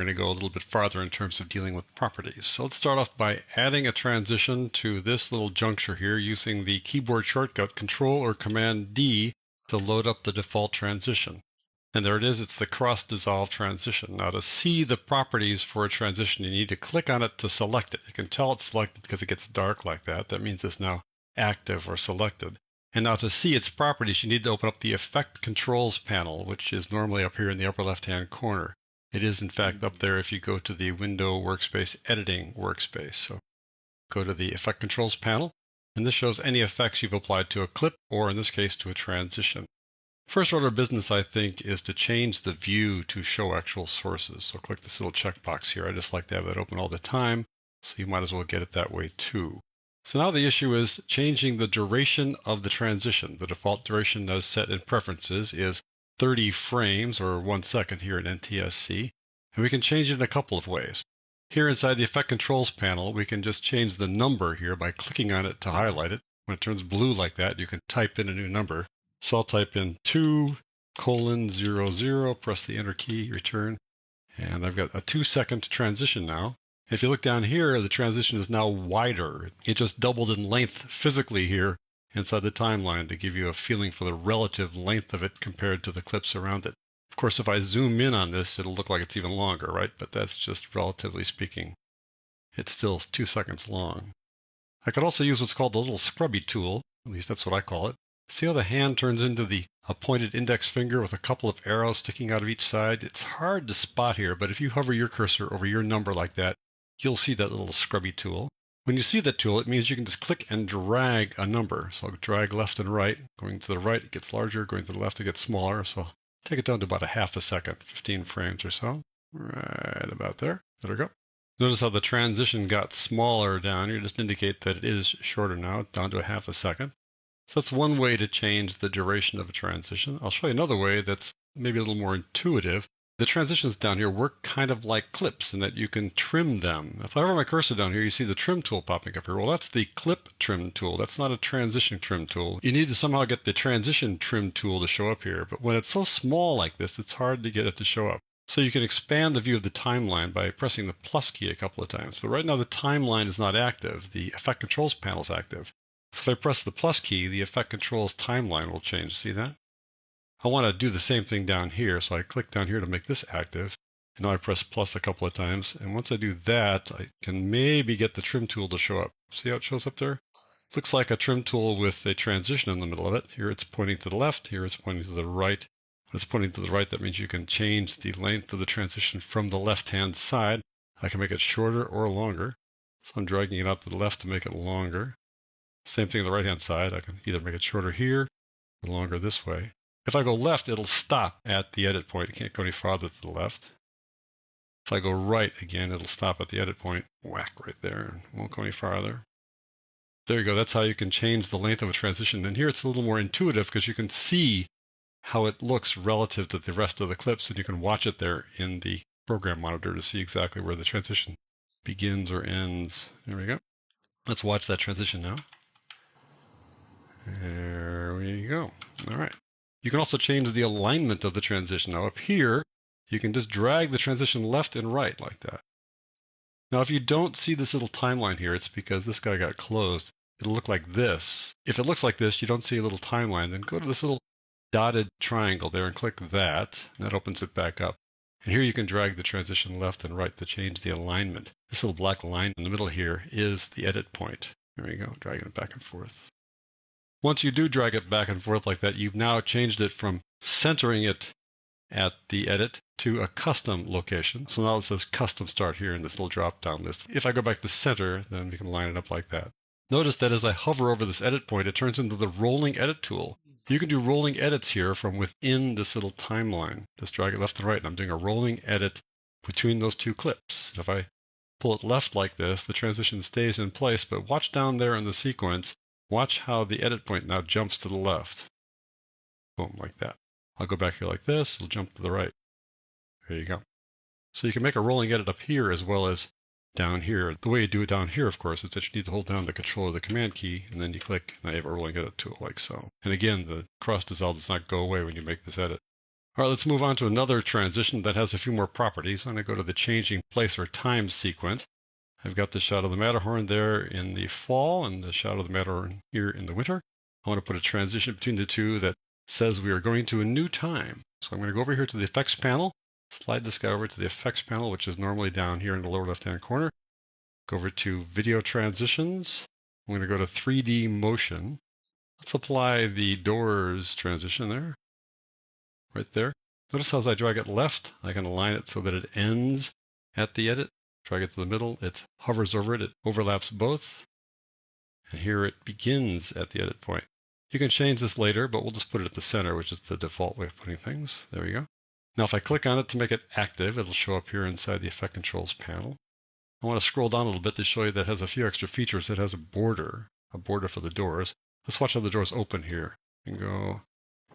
We're going to go a little bit farther in terms of dealing with properties. So let's start off by adding a transition to this little juncture here using the keyboard shortcut Control or Command D to load up the default transition. And there it is, it's the cross dissolve transition. Now to see the properties for a transition, you need to click on it to select it. You can tell it's selected because it gets dark like that. That means it's now active or selected. And now to see its properties, you need to open up the Effect Controls panel, which is normally up here in the upper left-hand corner. It is, in fact, up there if you go to the Window Workspace Editing workspace. So go to the Effect Controls panel, and this shows any effects you've applied to a clip, or in this case, to a transition. First order of business, I think, is to change the view to show actual sources. So click this little checkbox here. I just like to have that open all the time, so you might as well get it that way too. So now the issue is changing the duration of the transition. The default duration as set in preferences is 30 frames or 1 second here in NTSC, and we can change it in a couple of ways. Here inside the Effect Controls panel, we can just change the number here by clicking on it to highlight it. When it turns blue like that, you can type in a new number. So I'll type in 2:00, press the Enter key, return, and I've got a 2-second transition now. If you look down here, the transition is now wider. It just doubled in length physically here inside the timeline to give you a feeling for the relative length of it compared to the clips around it. Of course, if I zoom in on this, it'll look like it's even longer, right? But that's just relatively speaking. It's still 2 seconds long. I could also use what's called the little scrubby tool, at least that's what I call it. See how the hand turns into the pointed index finger with a couple of arrows sticking out of each side? It's hard to spot here, but if you hover your cursor over your number like that, you'll see that little scrubby tool. When you see that tool, it means you can just click and drag a number. So I'll drag left and right. Going to the right, it gets larger. Going to the left, it gets smaller. So I'll take it down to about a half a second, 15 frames or so. Right about there. There we go. Notice how the transition got smaller down here. Just indicate that it is shorter now, down to a half a second. So that's one way to change the duration of a transition. I'll show you another way that's maybe a little more intuitive. The transitions down here work kind of like clips in that you can trim them. If I hover my cursor down here, you see the trim tool popping up here. Well, that's the clip trim tool. That's not a transition trim tool. You need to somehow get the transition trim tool to show up here. But when it's so small like this, it's hard to get it to show up. So you can expand the view of the timeline by pressing the plus key a couple of times. But right now the timeline is not active. The Effect Controls panel is active. So if I press the plus key, the Effect Controls timeline will change. See that? I want to do the same thing down here, so I click down here to make this active. And now I press plus a couple of times, and once I do that, I can maybe get the trim tool to show up. See how it shows up there? Looks like a trim tool with a transition in the middle of it. Here it's pointing to the left, here it's pointing to the right. When it's pointing to the right, that means you can change the length of the transition from the left-hand side. I can make it shorter or longer. So I'm dragging it out to the left to make it longer. Same thing on the right-hand side. I can either make it shorter here or longer this way. If I go left, it'll stop at the edit point. It can't go any farther to the left. If I go right again, it'll stop at the edit point. Whack right there, and won't go any farther. There you go. That's how you can change the length of a transition. And here it's a little more intuitive because you can see how it looks relative to the rest of the clips, and you can watch it there in the program monitor to see exactly where the transition begins or ends. There we go. Let's watch that transition now. There we go. All right. You can also change the alignment of the transition. Now up here, you can just drag the transition left and right like that. Now if you don't see this little timeline here, it's because this guy got closed. It'll look like this. If it looks like this, you don't see a little timeline, then go to this little dotted triangle there and click that. And that opens it back up. And here you can drag the transition left and right to change the alignment. This little black line in the middle here is the edit point. There you go, dragging it back and forth. Once you do drag it back and forth like that, you've now changed it from centering it at the edit to a custom location. So now it says custom start here in this little drop-down list. If I go back to center, then we can line it up like that. Notice that as I hover over this edit point, it turns into the rolling edit tool. You can do rolling edits here from within this little timeline. Just drag it left and right, and I'm doing a rolling edit between those two clips. If I pull it left like this, the transition stays in place, but watch down there in the sequence. Watch how the edit point now jumps to the left. Boom, like that. I'll go back here like this, it'll jump to the right. There you go. So you can make a rolling edit up here as well as down here. The way you do it down here, of course, is that you need to hold down the Control or the Command key, and then you click, and now you have a rolling edit tool like so. And again, the cross dissolve does not go away when you make this edit. All right, let's move on to another transition that has a few more properties. I'm going to go to the changing place or time sequence. I've got the shot of the Matterhorn there in the fall and the shot of the Matterhorn here in the winter. I want to put a transition between the two that says we are going to a new time. So I'm going to go over here to the effects panel, slide this guy over to the effects panel, which is normally down here in the lower left-hand corner. Go over to video transitions. I'm going to go to 3D motion. Let's apply the doors transition there, right there. Notice how as I drag it left, I can align it so that it ends at the edit. Drag it to the middle, it hovers over it, it overlaps both. And here it begins at the edit point. You can change this later, but we'll just put it at the center, which is the default way of putting things. There we go. Now if I click on it to make it active, it'll show up here inside the Effect Controls panel. I want to scroll down a little bit to show you that it has a few extra features. It has a border for the doors. Let's watch how the doors open here. And go,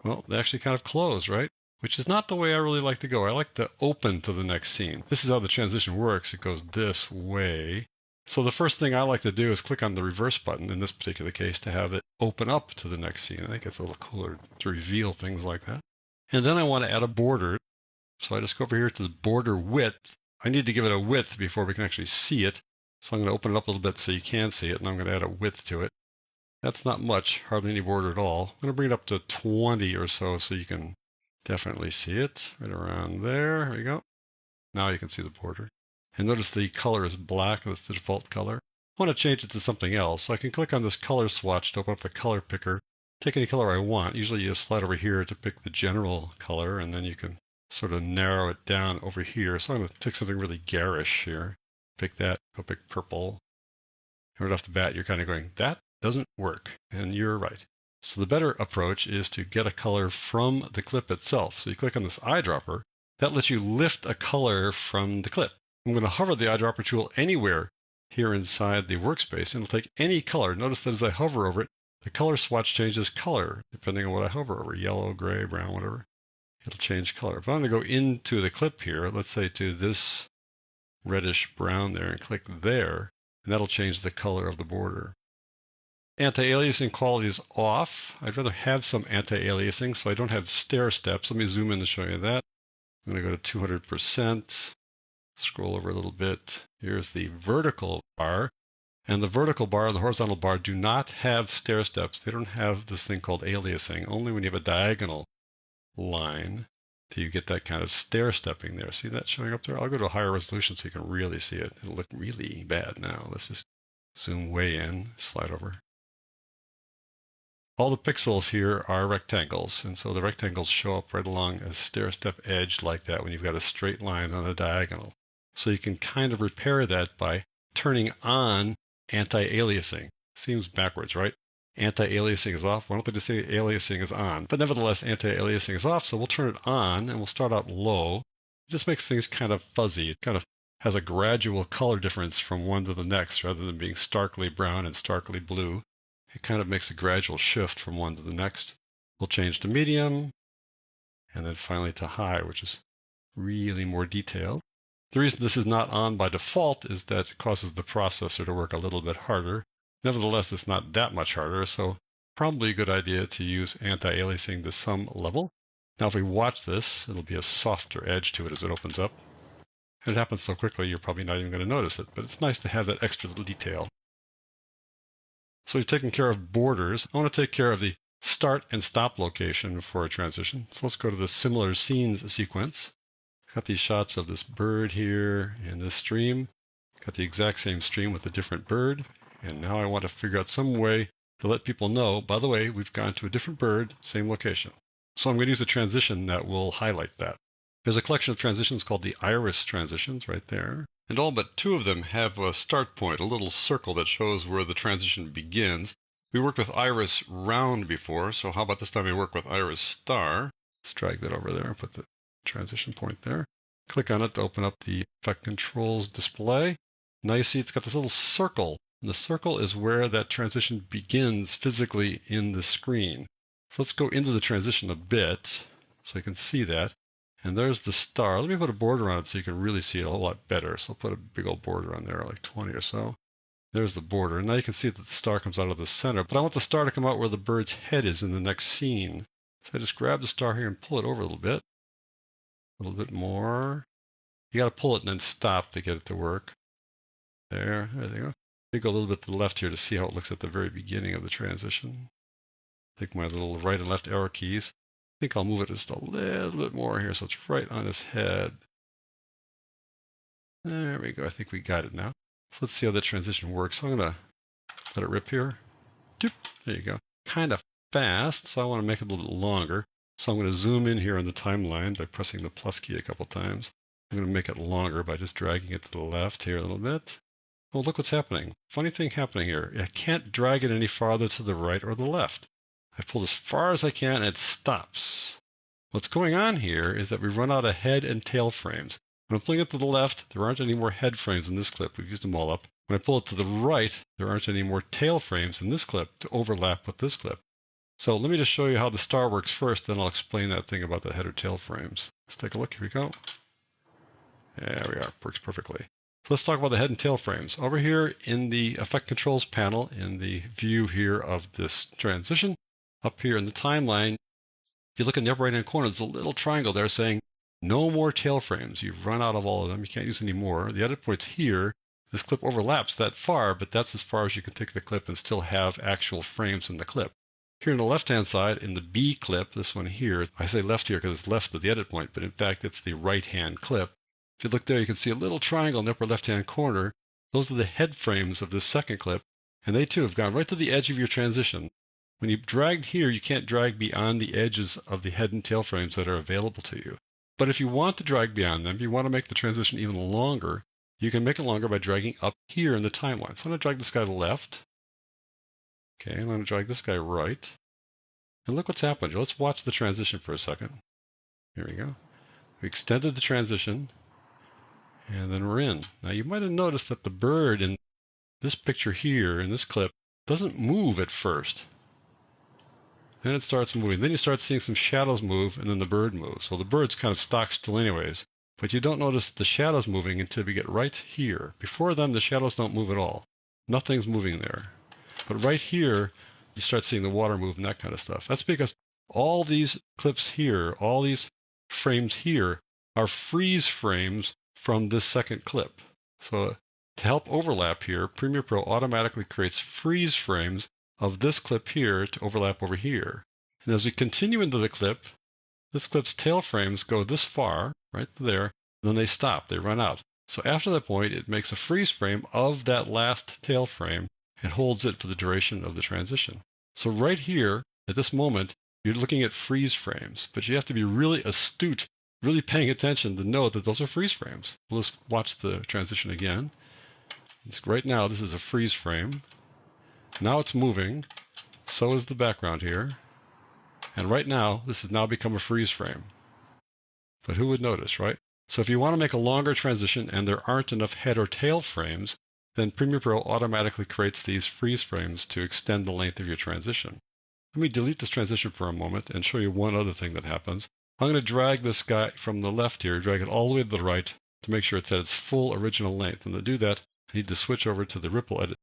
well, they actually kind of close, right? Which is not the way I really like to go. I like to open to the next scene. This is how the transition works. It goes this way. So the first thing I like to do is click on the reverse button, in this particular case, to have it open up to the next scene. I think it's a little cooler to reveal things like that. And then I want to add a border. So I just go over here to the border width. I need to give it a width before we can actually see it. So I'm going to open it up a little bit so you can see it, and I'm going to add a width to it. That's not much, hardly any border at all. I'm going to bring it up to 20 or so you can definitely see it. Right around there. There we go. Now you can see the border. And notice the color is black. That's the default color. I want to change it to something else. So I can click on this color swatch to open up the color picker. Take any color I want. Usually you slide over here to pick the general color, and then you can sort of narrow it down over here. So I'm going to take something really garish here. Pick that. Go pick purple. And right off the bat, you're kind of going, that doesn't work. And you're right. So the better approach is to get a color from the clip itself. So you click on this eyedropper. That lets you lift a color from the clip. I'm going to hover the eyedropper tool anywhere here inside the workspace, and it'll take any color. Notice that as I hover over it, the color swatch changes color depending on what I hover over, yellow, gray, brown, whatever. It'll change color. If I'm going to go into the clip here, let's say to this reddish brown there, and click there, and that'll change the color of the border. Anti-aliasing quality is off. I'd rather have some anti-aliasing so I don't have stair steps. Let me zoom in to show you that. I'm going to go to 200%. Scroll over a little bit. Here's the vertical bar. And the vertical bar and the horizontal bar do not have stair steps. They don't have this thing called aliasing. Only when you have a diagonal line do you get that kind of stair stepping there. See that showing up there? I'll go to a higher resolution so you can really see it. It'll look really bad now. Let's just zoom way in, slide over. All the pixels here are rectangles, and so the rectangles show up right along a stair-step edge like that when you've got a straight line on a diagonal. So you can kind of repair that by turning on anti-aliasing. Seems backwards, right? Anti-aliasing is off. Why don't they just say aliasing is on? But nevertheless, anti-aliasing is off, so we'll turn it on, and we'll start out low. It just makes things kind of fuzzy. It kind of has a gradual color difference from one to the next, rather than being starkly brown and starkly blue. It kind of makes a gradual shift from one to the next. We'll change to medium, and then finally to high, which is really more detailed. The reason this is not on by default is that it causes the processor to work a little bit harder. Nevertheless, it's not that much harder, so probably a good idea to use anti-aliasing to some level. Now if we watch this, it'll be a softer edge to it as it opens up. And it happens so quickly you're probably not even going to notice it, but it's nice to have that extra little detail. So we've taken care of borders. I want to take care of the start and stop location for a transition. So let's go to the similar scenes sequence. Got these shots of this bird here and this stream. Got the exact same stream with a different bird. And now I want to figure out some way to let people know, by the way, we've gone to a different bird, same location. So I'm going to use a transition that will highlight that. There's a collection of transitions called the iris transitions right there. And all but two of them have a start point, a little circle that shows where the transition begins. We worked with iris round before, so how about this time we work with iris star? Let's drag that over there and put the transition point there. Click on it to open up the Effect Controls display. Now you see it's got this little circle. And the circle is where that transition begins physically in the screen. So let's go into the transition a bit so you can see that. And there's the star. Let me put a border on it so you can really see it a lot better. So I'll put a big old border on there, like 20 or so. There's the border. And now you can see that the star comes out of the center. But I want the star to come out where the bird's head is in the next scene. So I just grab the star here and pull it over a little bit. A little bit more. You got to pull it and then stop to get it to work. There you go. You go a little bit to the left here to see how it looks at the very beginning of the transition. Take my little right and left arrow keys. I think I'll move it just a little bit more here so it's right on his head. There we go. I think we got it now. So let's see how the transition works. So I'm going to let it rip here. Doop. There you go. Kind of fast, so I want to make it a little bit longer. So I'm going to zoom in here on the timeline by pressing the plus key a couple times. I'm going to make it longer by just dragging it to the left here a little bit. Oh, look what's happening. Funny thing happening here. I can't drag it any farther to the right or the left. I pull as far as I can and it stops. What's going on here is that we run out of head and tail frames. When I'm pulling it to the left, there aren't any more head frames in this clip. We've used them all up. When I pull it to the right, there aren't any more tail frames in this clip to overlap with this clip. So let me just show you how the star works first, then I'll explain that thing about the head or tail frames. Let's take a look. Here we go. There we are. Works perfectly. So let's talk about the head and tail frames. Over here in the Effect Controls panel, in the view here of this transition, up here in the timeline, if you look in the upper right-hand corner, there's a little triangle there saying, no more tail frames. You've run out of all of them. You can't use any more. The edit point's here. This clip overlaps that far, but that's as far as you can take the clip and still have actual frames in the clip. Here on the left-hand side, in the B clip, this one here, I say left here because it's left of the edit point, but in fact it's the right-hand clip. If you look there, you can see a little triangle in the upper left-hand corner. Those are the head frames of this second clip, and they too have gone right to the edge of your transition. When you drag here, you can't drag beyond the edges of the head and tail frames that are available to you. But if you want to drag beyond them, if you want to make the transition even longer, you can make it longer by dragging up here in the timeline. So I'm going to drag this guy left. Okay, I'm going to drag this guy right. And look what's happened. Let's watch the transition for a second. Here we go. We extended the transition, and then we're in. Now you might have noticed that the bird in this picture here, in this clip, doesn't move at first. Then it starts moving. Then you start seeing some shadows move, and then the bird moves. Well, the bird's kind of stock still anyways, but you don't notice the shadows moving until we get right here. Before then, the shadows don't move at all. Nothing's moving there. But right here, you start seeing the water move and that kind of stuff. That's because all these clips here, all these frames here, are freeze frames from this second clip. So to help overlap here, Premiere Pro automatically creates freeze frames of this clip here to overlap over here. And as we continue into the clip, this clip's tail frames go this far, right there, and then they stop, they run out. So after that point, it makes a freeze frame of that last tail frame and holds it for the duration of the transition. So right here, at this moment, you're looking at freeze frames, but you have to be really astute, really paying attention to know that those are freeze frames. Let's watch the transition again. Right now, this is a freeze frame. Now it's moving, so is the background here, and right now this has now become a freeze frame. But who would notice, right? So if you want to make a longer transition and there aren't enough head or tail frames, then Premiere Pro automatically creates these freeze frames to extend the length of your transition. Let me delete this transition for a moment and show you one other thing that happens. I'm going to drag this guy from the left here, drag it all the way to the right to make sure it's at its full original length. And to do that, I need to switch over to the ripple edit